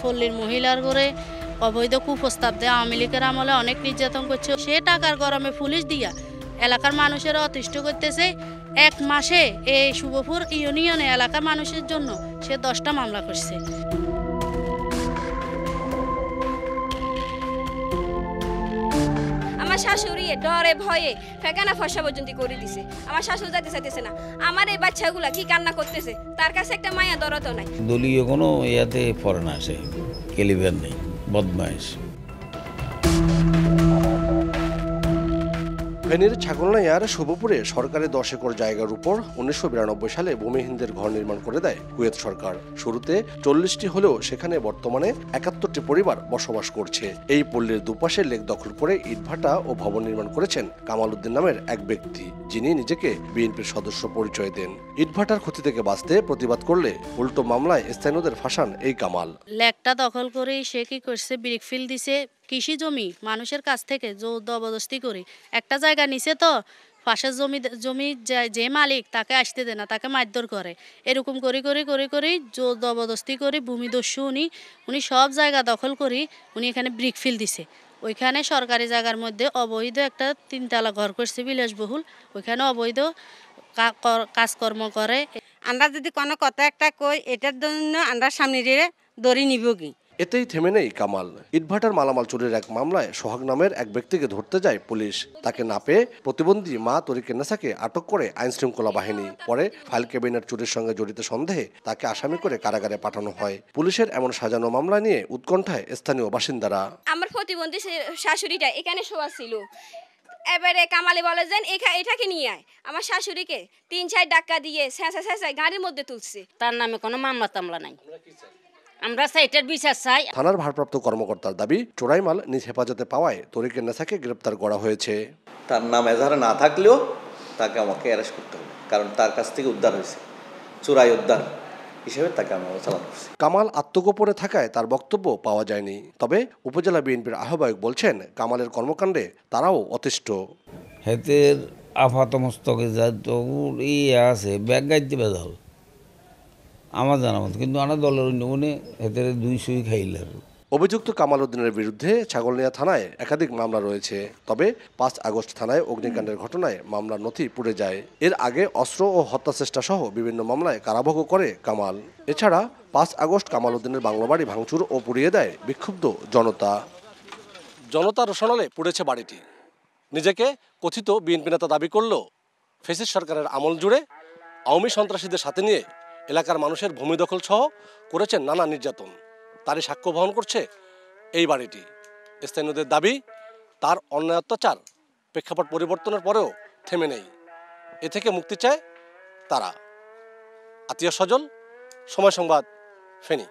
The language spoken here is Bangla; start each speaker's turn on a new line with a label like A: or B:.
A: পল্লীর মহিলার করে অবৈধ কুপ্রস্তাব দেয়। আওয়ামী লীগের আমলে অনেক নির্যাতন করছে। সে টাকার গরমে পুলিশ দিয়া এলাকার মানুষেরা অতিষ্ঠ করতেছে। 1 মাসে এই শুভপুর ইউনিয়নে এলাকার মানুষের জন্য সে 10টা মামলা করছে।
B: আমার শাশুড়ি ডরে ভয়ে ফেকানা ফসা পর্যন্ত করে দিছে। আমার শাশুড়ি যাইতে চাইতেছে না। আমার এই বাচ্চাগুলা কি কান্না করতেছে, তার কাছে একটা মায়া দরদ নাই।
C: দলীয় কোনো ইয়াতে পড়ে না, সে কেলিভার নেই, বদমাইশ।
D: ফেনীর ছাগলনাইয়ার শুভপুরে সরকারি 10 একর জায়গার উপর 1992 সালে ভূমিহীনদের ঘর নির্মাণ করে দেয় কুয়েত সরকার। শুরুতে 40টি হলেও সেখানে বর্তমানে 71টি পরিবার বসবাস করছে। এই পল্লীর দুপাশে লেক দখল করে ইটভাটা ও ভবন নির্মাণ করেছেন কামাল উদ্দিন নামের এক ব্যক্তি, যিনি নিজেকে বিএনপির সদস্য পরিচয় দেন। ইটভাটার ক্ষতি থেকে বাঁচতে প্রতিবাদ করলে উল্টো মামলায় স্থানীয়দের ফাঁসান এই কামাল।
A: লেকটা দখল করে সে কি করছে, ব্রিকফিল দিছে কৃষি জমি মানুষের কাছ থেকে জবরদস্তি করে। একটা জায়গা নিছে তো পাশের জমি যে মালিক তাকে আসতে দেয় না, তাকে মারধর করে। এরকম করে জবরদস্তি করে ভূমিদস্যু উনি সব জায়গা দখল করি উনি এখানে ব্রিকফিল দিছে। ওইখানে সরকারি জায়গার মধ্যে অবৈধ একটা 3 তলা ঘর করছে বিলাসবহুল, ওইখানে অবৈধ কাজকর্ম করে।
E: আমরা যদি কোনো কথা একটা কই এটার জন্য আমরা সামনে দিয়ে দড়ি নিব কি।
D: এতেই থেমে নেই কামাল। ইটভাটার মালামাল চুরির এক মামলায় সোহাগ নামের এক ব্যক্তিকে ধরতে যায় পুলিশ। তাকে না পেয়ে প্রতিবন্ধী মা তরিকেন্নেসাকে আটক করে আইনশৃঙ্খলা বাহিনী। পরে ফাইল ক্যাবিনেট চুরির সঙ্গে জড়িত সন্দেহে তাকে আসামি করে কারাগারে পাঠানো হয়। পুলিশের এমন সাজানো মামলা নিয়ে উৎকণ্ঠায় স্থানীয় বাসিন্দারা।
B: আমার প্রতিবন্ধী শাশুড়িটা এখানে শোয়া ছিল। এবারে কামালে বলে যেন এটাকে নিয়ে আয়। আমার শাশুড়িকে 3-4 ডাক্কা দিয়ে ছেঁচায় গাড়ির মধ্যে তুলছে।
E: তার নামে কোনো মামলা টামলা নাই। আমরা সাইটের বিচার চাই।
D: থানার ভারপ্রাপ্ত কর্মকর্তার দাবি, চোরাই মাল নিজ হেফাজতে পাওয়ায় তরিকেন্নেসাকে গ্রেপ্তার করা হয়েছে।
F: তার নাম এজাহারে না থাকলেও তাকে আমাকে অ্যারেস্ট করতে হবে, কারণ তার কাছ থেকে উদ্ধার হয়েছে, চোরাই উদ্ধার হিসেবে তাকে আমি চালান করছি।
D: কামাল আত্মগোপনে থাকায় তার বক্তব্য পাওয়া যায়নি। তবে উপজেলা বিএনপির আহ্বায়ক বলছেন, কামালের কর্মকাণ্ডে তারাও অতিষ্ঠ।
C: হেতের আফাত মস্তকে যা তো আছে ব্যাগ গাইতে বেদাল আমার জানা মতো, কিন্তু আমার দলের অন্য হেতের 200 খাইল।
D: অভিযুক্ত কামাল উদ্দিনের বিরুদ্ধে ছাগলনাইয়া থানায় একাধিক মামলা রয়েছে। তবে 5 আগস্ট থানায় অগ্নিকাণ্ডের ঘটনায় মামলার নথি পুড়ে যায়। এর আগে অস্ত্র ও হত্যাচেষ্টা সহ বিভিন্ন মামলায় কারাভোগও করে কামাল। এছাড়া 5 আগস্ট কামাল উদ্দিনের বাংলো বাড়ি ভাঙচুর ও পুড়িয়ে দেয় বিক্ষুব্ধ জনতা রোশনালে পুড়েছে বাড়িটি। নিজেকে কথিত বিএনপি নেতা দাবি করলেও ফ্যাসিস্ট সরকারের আমল জুড়ে আওয়ামী সন্ত্রাসীদের সাথে নিয়ে এলাকার মানুষের ভূমি দখল সহ করেছেন নানা নির্যাতন। তারই সাক্ষ্য বহন করছে এই বাড়িটি। স্থানীয়দের দাবি, তার অন্যায় অত্যাচার প্রেক্ষাপট পরিবর্তনের পরেও থেমে নেই। এ থেকে মুক্তি চায় তারা। আতিয়া সজল, সময় সংবাদ, ফেনী।